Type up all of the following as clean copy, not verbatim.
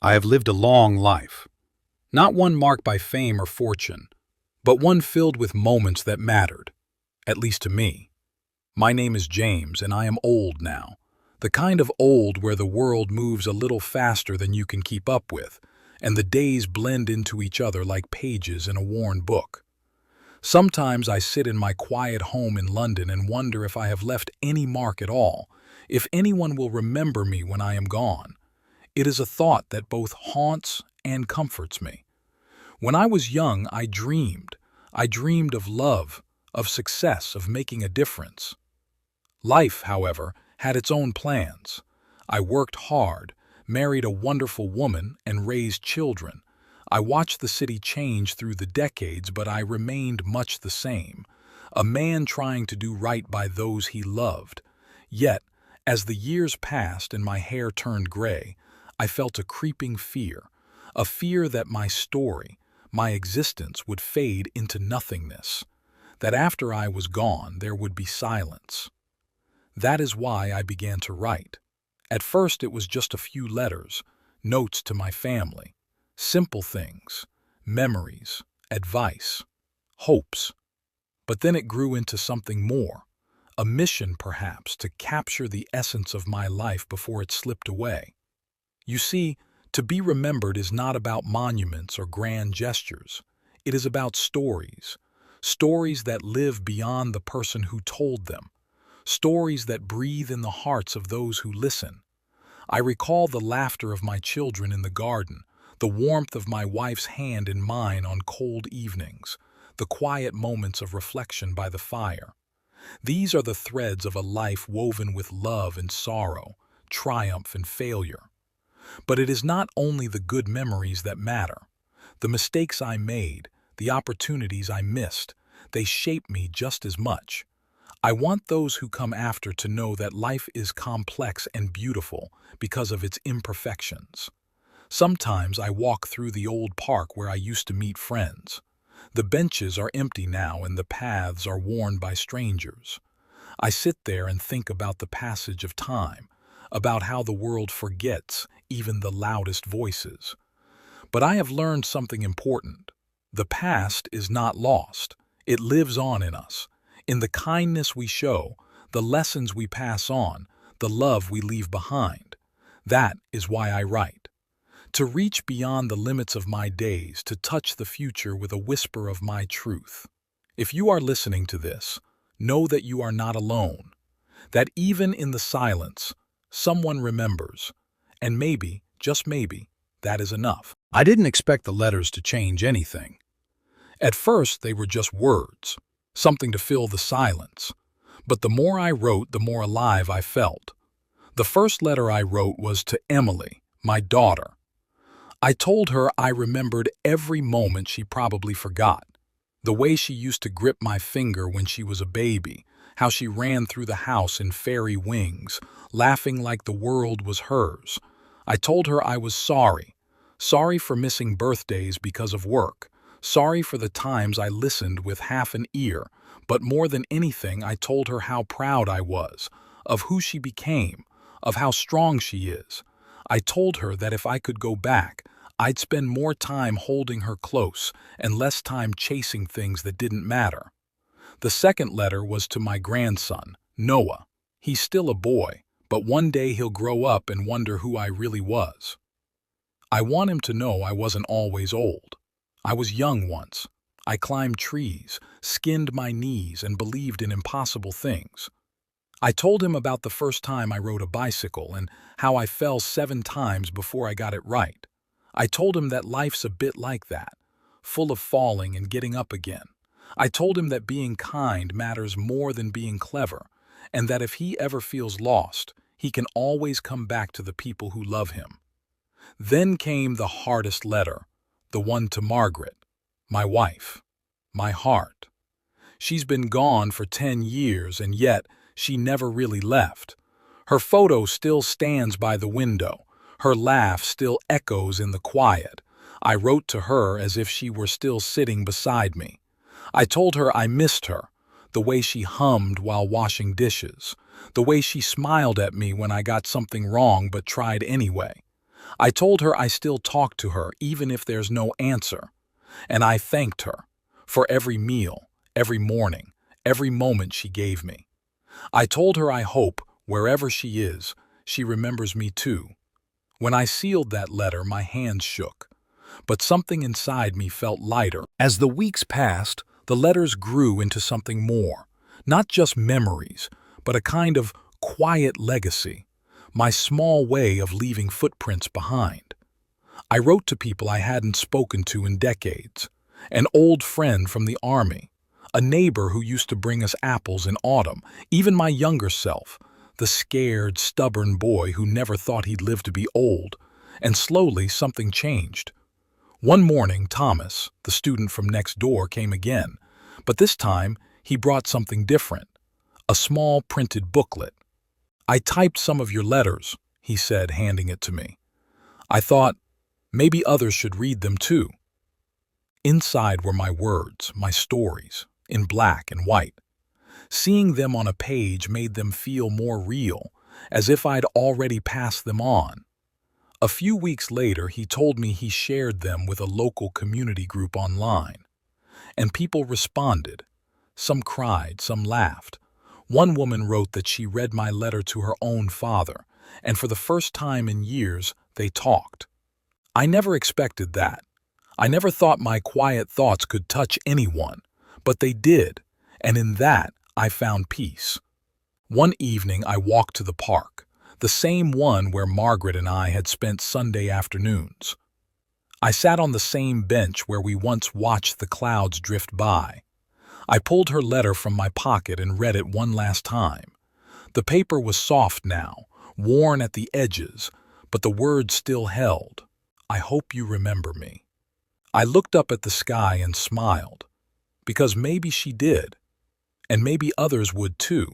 I have lived a long life, not one marked by fame or fortune, but one filled with moments that mattered, at least to me. My name is James, and I am old now, the kind of old where the world moves a little faster than you can keep up with, and the days blend into each other like pages in a worn book. Sometimes I sit in my quiet home in London and wonder if I have left any mark at all, if anyone will remember me when I am gone. It is a thought that both haunts and comforts me. When I was young, I dreamed. I dreamed of love, of success, of making a difference. Life, however, had its own plans. I worked hard, married a wonderful woman, and raised children. I watched the city change through the decades, but I remained much the same, a man trying to do right by those he loved. Yet, as the years passed and my hair turned gray, I felt a creeping fear, a fear that my story, my existence would fade into nothingness, that after I was gone there would be silence. That is why I began to write. At first it was just a few letters, notes to my family, simple things, memories, advice, hopes. But then it grew into something more, a mission perhaps to capture the essence of my life before it slipped away. You see, to be remembered is not about monuments or grand gestures. It is about stories, stories that live beyond the person who told them, stories that breathe in the hearts of those who listen. I recall the laughter of my children in the garden, the warmth of my wife's hand in mine on cold evenings, the quiet moments of reflection by the fire. These are the threads of a life woven with love and sorrow, triumph and failure. But it is not only the good memories that matter. The mistakes I made, the opportunities I missed, they shape me just as much. I want those who come after to know that life is complex and beautiful because of its imperfections. Sometimes I walk through the old park where I used to meet friends. The benches are empty now and the paths are worn by strangers. I sit there and think about the passage of time, about how the world forgets even the loudest voices. But I have learned something important. The past is not lost. It lives on in us, in the kindness we show, the lessons we pass on, the love we leave behind. That is why I write. To reach beyond the limits of my days, to touch the future with a whisper of my truth. If you are listening to this, know that you are not alone, that even in the silence, someone remembers, and maybe, just maybe, that is enough. I didn't expect the letters to change anything. At first, they were just words, something to fill the silence. But the more I wrote, the more alive I felt. The first letter I wrote was to Emily, my daughter. I told her I remembered every moment she probably forgot. The way she used to grip my finger when she was a baby, how she ran through the house in fairy wings, laughing like the world was hers. I told her I was sorry. Sorry for missing birthdays because of work. Sorry for the times I listened with half an ear. But more than anything, I told her how proud I was, of who she became, of how strong she is. I told her that if I could go back, I'd spend more time holding her close and less time chasing things that didn't matter. The second letter was to my grandson, Noah. He's still a boy, but one day he'll grow up and wonder who I really was. I want him to know I wasn't always old. I was young once. I climbed trees, skinned my knees, and believed in impossible things. I told him about the first time I rode a bicycle and how I fell 7 times before I got it right. I told him that life's a bit like that, full of falling and getting up again. I told him that being kind matters more than being clever, and that if he ever feels lost, he can always come back to the people who love him. Then came the hardest letter, the one to Margaret, my wife, my heart. She's been gone for 10 years, and yet she never really left. Her photo still stands by the window. Her laugh still echoes in the quiet. I wrote to her as if she were still sitting beside me. I told her I missed her, the way she hummed while washing dishes, the way she smiled at me when I got something wrong but tried anyway. I told her I still talk to her even if there's no answer, and I thanked her for every meal, every morning, every moment she gave me. I told her I hope, wherever she is, she remembers me too. When I sealed that letter, my hands shook, but something inside me felt lighter. As the weeks passed, the letters grew into something more, not just memories, but a kind of quiet legacy, my small way of leaving footprints behind. I wrote to people I hadn't spoken to in decades, an old friend from the army, a neighbor who used to bring us apples in autumn, even my younger self, the scared, stubborn boy who never thought he'd live to be old. And slowly something changed. One morning, Thomas, the student from next door, came again, but this time he brought something different, a small printed booklet. "I typed some of your letters," he said, handing it to me. "I thought maybe others should read them too." Inside were my words, my stories, in black and white. Seeing them on a page made them feel more real, as if I'd already passed them on. A few weeks later, he told me he shared them with a local community group online. And people responded. Some cried, some laughed. One woman wrote that she read my letter to her own father, and for the first time in years, they talked. I never expected that. I never thought my quiet thoughts could touch anyone, but they did, and in that, I found peace. One evening, I walked to the park, the same one where Margaret and I had spent Sunday afternoons. I sat on the same bench where we once watched the clouds drift by. I pulled her letter from my pocket and read it one last time. The paper was soft now, worn at the edges, but the words still held. "I hope you remember me." I looked up at the sky and smiled, because maybe she did, and maybe others would too.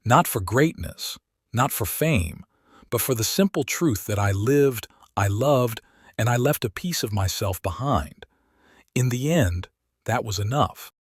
Not for greatness, not for fame, but for the simple truth that I lived, I loved, and I left a piece of myself behind. In the end, that was enough.